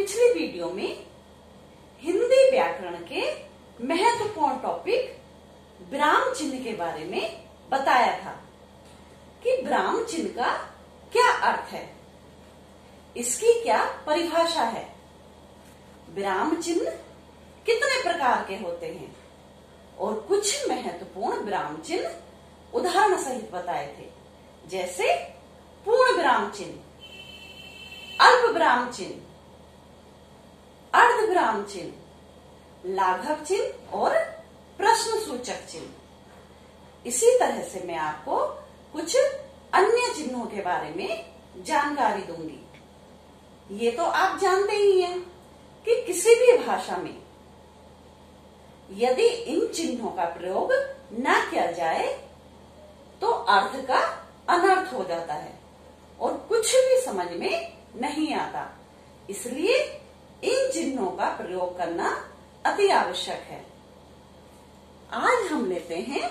पिछली वीडियो में हिंदी व्याकरण के महत्वपूर्ण टॉपिक विराम चिन्ह के बारे में बताया था कि विराम चिन्ह का क्या अर्थ है, इसकी क्या परिभाषा है, विराम चिन्ह कितने प्रकार के होते हैं और कुछ महत्वपूर्ण विराम चिन्ह उदाहरण सहित बताए थे, जैसे पूर्ण विराम चिन्ह, अल्प विराम चिन्ह, अर्ध विराम चिन्ह, लाघव चिन्ह और प्रश्न सूचक चिन्ह। इसी तरह से मैं आपको कुछ अन्य चिन्हों के बारे में जानकारी दूंगी। ये तो आप जानते ही हैं कि किसी भी भाषा में यदि इन चिन्हों का प्रयोग न किया जाए तो अर्थ का अनर्थ हो जाता है और कुछ भी समझ में नहीं आता। इसलिए इन चिन्हों का प्रयोग करना अति आवश्यक है। आज हम लेते हैं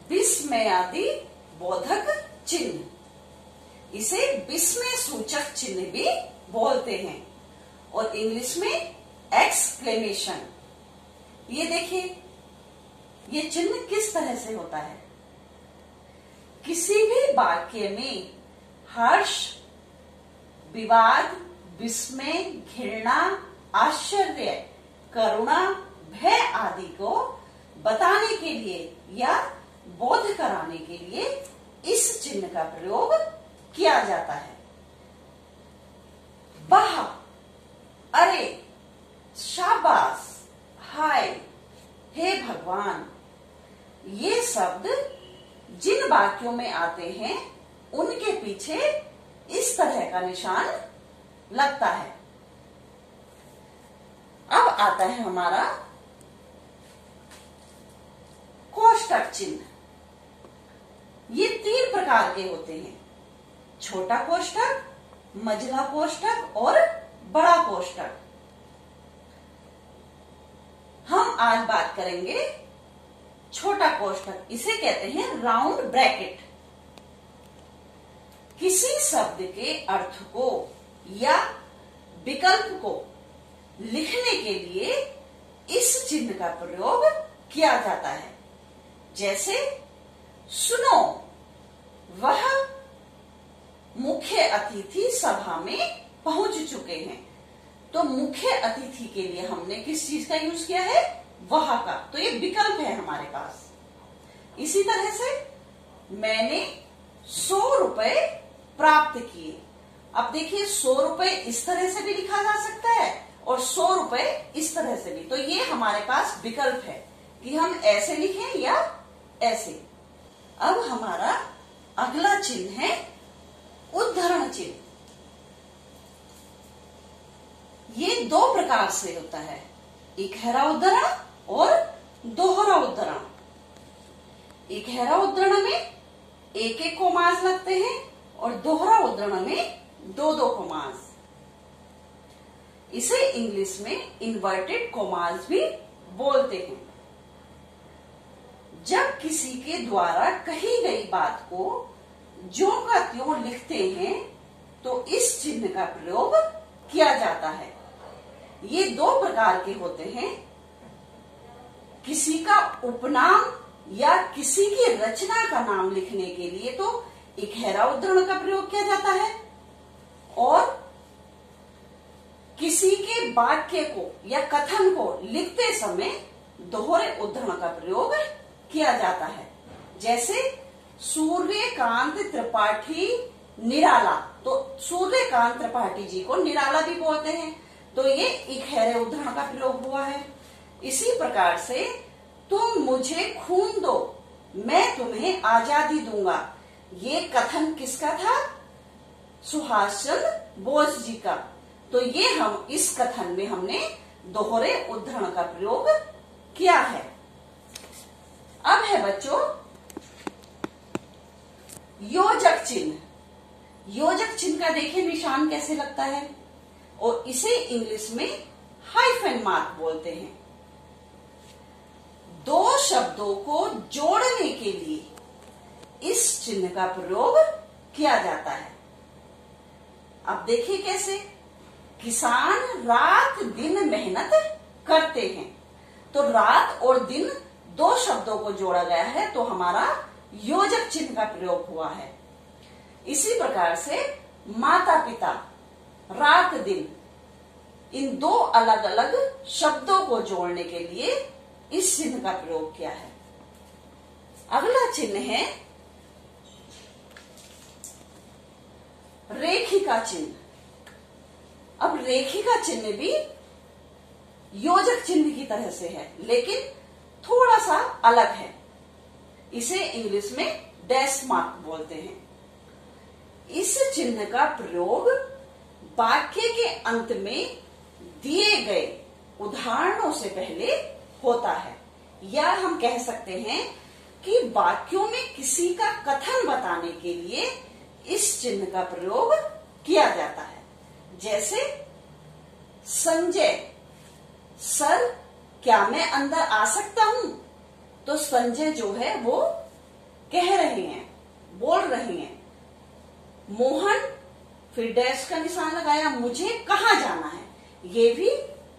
विस्मयादि बोधक चिन्ह। इसे विस्मय सूचक चिन्ह भी बोलते हैं और इंग्लिश में एक्सक्लेमेशन। ये देखिए, ये चिन्ह किस तरह से होता है। किसी भी वाक्य में हर्ष, विवाद, विस्मय, घृणा, आश्चर्य, करुणा, भय आदि को बताने के लिए या बोध कराने के लिए इस चिन्ह का प्रयोग किया जाता है। वाह, अरे, शाबाश, हाय, हे भगवान, ये शब्द जिन वाक्यों में आते हैं उनके पीछे इस तरह का निशान लगता है। अब आता है हमारा कोष्ठक चिन्ह। ये 3 प्रकार के होते हैं, छोटा कोष्ठक, मझला कोष्ठक और बड़ा कोष्ठक। हम आज बात करेंगे छोटा कोष्ठक। इसे कहते हैं राउंड ब्रैकेट। किसी शब्द के अर्थ को या विकल्प को लिखने के लिए इस चिन्ह का प्रयोग किया जाता है। जैसे सुनो, वह मुख्य अतिथि सभा में पहुंच चुके हैं। तो मुख्य अतिथि के लिए हमने किस चीज का यूज किया है? वह का। तो ये विकल्प है हमारे पास। इसी तरह से मैंने 100 रुपए प्राप्त किए। अब देखिए, 100 रुपए इस तरह से भी लिखा जा सकता है और 100 रुपए इस तरह से भी। तो ये हमारे पास विकल्प है कि हम ऐसे लिखें या ऐसे। अब हमारा अगला चिन्ह है उद्धरण चिन्ह। ये 2 प्रकार से होता है, इकहरा उद्धरण और दोहरा उद्धरण। इकहरा उद्धरण में 1-1 कोमास लगते हैं और दोहरा उद्धरण में 2-2 कोमास। इसे इंग्लिश में इन्वर्टेड कोमास भी बोलते हैं। जब किसी के द्वारा कही गई बात को ज्यों का त्यों लिखते हैं तो इस चिन्ह का प्रयोग किया जाता है। ये 2 प्रकार के होते हैं, किसी का उपनाम या किसी की रचना का नाम लिखने के लिए तो इकहरा उद्धरण का प्रयोग किया जाता है और किसी के वाक्य को या कथन को लिखते समय दोहरे उद्धरण का प्रयोग किया जाता है। जैसे सूर्यकांत त्रिपाठी निराला, तो सूर्यकांत त्रिपाठी जी को निराला भी बोलते हैं, तो ये इकहरे उद्धरण का प्रयोग हुआ है। इसी प्रकार से तुम मुझे खून दो, मैं तुम्हें आजादी दूंगा, ये कथन किसका था? सुभाष चंद्र बोस जी का। तो ये हम इस कथन में हमने दोहरे उद्धरण का प्रयोग किया है। अब है बच्चों योजक चिन्ह। योजक चिन्ह का देखिए निशान कैसे लगता है और इसे इंग्लिश में हाइफन मार्क बोलते हैं। 2 शब्दों को जोड़ने के लिए इस चिन्ह का प्रयोग किया जाता है। अब देखिए कैसे। किसान रात दिन मेहनत करते हैं, तो रात और दिन दो शब्दों को जोड़ा गया है, तो हमारा योजक चिन्ह का प्रयोग हुआ है। इसी प्रकार से माता पिता, रात दिन, इन दो अलग अलग शब्दों को जोड़ने के लिए इस चिन्ह का प्रयोग किया है। अगला चिन्ह है रेखिका चिन्ह। अब रेखिका चिन्ह भी योजक चिन्ह की तरह से है, लेकिन थोड़ा सा अलग है। इसे इंग्लिश में डैश मार्क बोलते हैं। इस चिन्ह का प्रयोग वाक्य के अंत में दिए गए उदाहरणों से पहले होता है, या हम कह सकते हैं कि वाक्यों में किसी का कथन बताने के लिए इस चिन्ह का प्रयोग किया जाता है। जैसे संजय, सर क्या मैं अंदर आ सकता हूं? तो संजय जो है वो कह रहे हैं, बोल रहे हैं। मोहन, फिर डैश का निशान लगाया, मुझे कहाँ जाना है? ये भी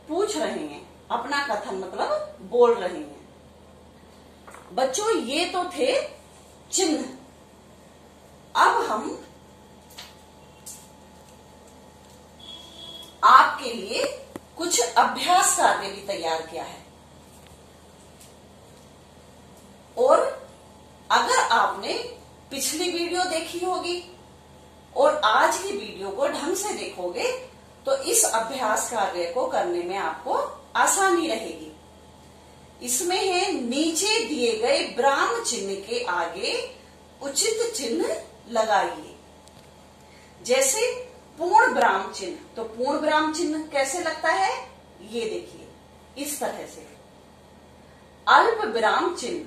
पूछ रहे हैं, अपना कथन मतलब बोल रहे हैं। बच्चों ये तो थे चिन्ह। अब हम आपके लिए कुछ अभ्यास कार्य भी तैयार किया है, और अगर आपने पिछली वीडियो देखी होगी और आज की वीडियो को ढंग से देखोगे तो इस अभ्यास कार्य को करने में आपको आसानी रहेगी। इसमें है नीचे दिए गए विराम चिन्ह के आगे उचित चिन्ह लगाइए। जैसे पूर्ण विराम चिन्ह, तो पूर्ण विराम चिन्ह कैसे लगता है ये देखिए, इस तरह से। अल्प विराम चिन्ह,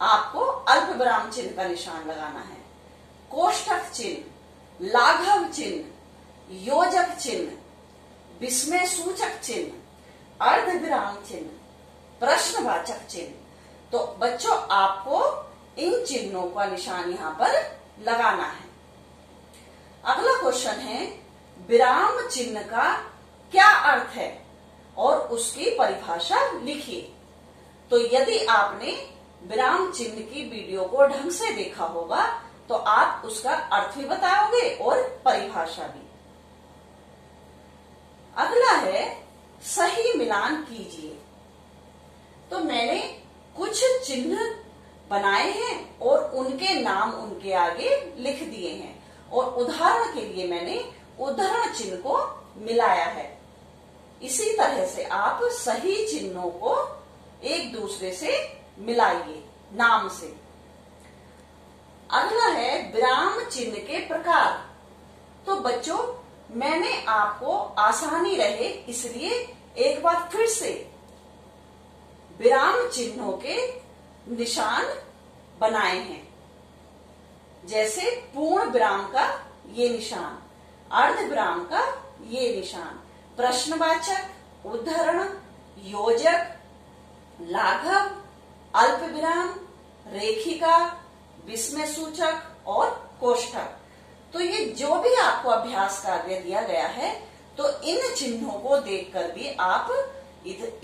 आपको अल्प विराम चिन्ह का निशान लगाना है। कोष्ठक चिन्ह, लाघव चिन्ह, योजक चिन्ह, विस्मय सूचक चिन्ह, अर्ध विराम चिन्ह, प्रश्नवाचक चिन्ह। तो बच्चों आपको इन चिन्हों का निशान यहां पर लगाना है। अगला क्वेश्चन है विराम चिन्ह का क्या अर्थ है और उसकी परिभाषा लिखिए। तो यदि आपने विराम चिन्ह की वीडियो को ढंग से देखा होगा तो आप उसका अर्थ भी बताओगे और परिभाषा भी। अगला है सही मिलान कीजिए। तो मैंने कुछ चिन्ह बनाए हैं और उनके नाम उनके आगे लिख दिए हैं, और उदाहरण के लिए मैंने उदाहरण चिन्ह को मिलाया है। इसी तरह से आप सही चिन्हों को एक दूसरे से मिलाइए नाम से। अगला है विराम चिन्ह के प्रकार। तो बच्चों मैंने आपको आसानी रहे इसलिए एक बार फिर से विराम चिन्हों के निशान बनाए हैं। जैसे पूर्ण विराम का ये निशान, अर्ध विराम का ये निशान, प्रश्नवाचक, उद्धरण, योजक, लाघव, अल्प विराम, रेखिका, विस्मय सूचक और कोष्ठक। तो ये जो भी आपको अभ्यास कार्य दिया गया है, तो इन चिन्हों को देखकर भी आप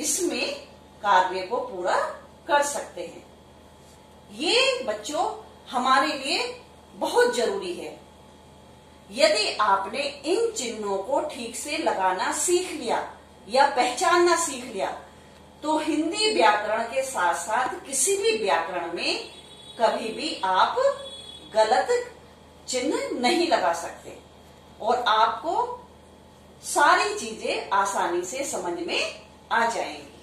इसमें कार्य को पूरा कर सकते हैं। ये बच्चों हमारे लिए बहुत जरूरी है। यदि आपने इन चिन्हों को ठीक से लगाना सीख लिया या पहचानना सीख लिया, तो हिंदी व्याकरण के साथ साथ किसी भी व्याकरण में कभी भी आप गलत चिन्ह नहीं लगा सकते और आपको सारी चीजें आसानी से समझ में आ जाएंगी।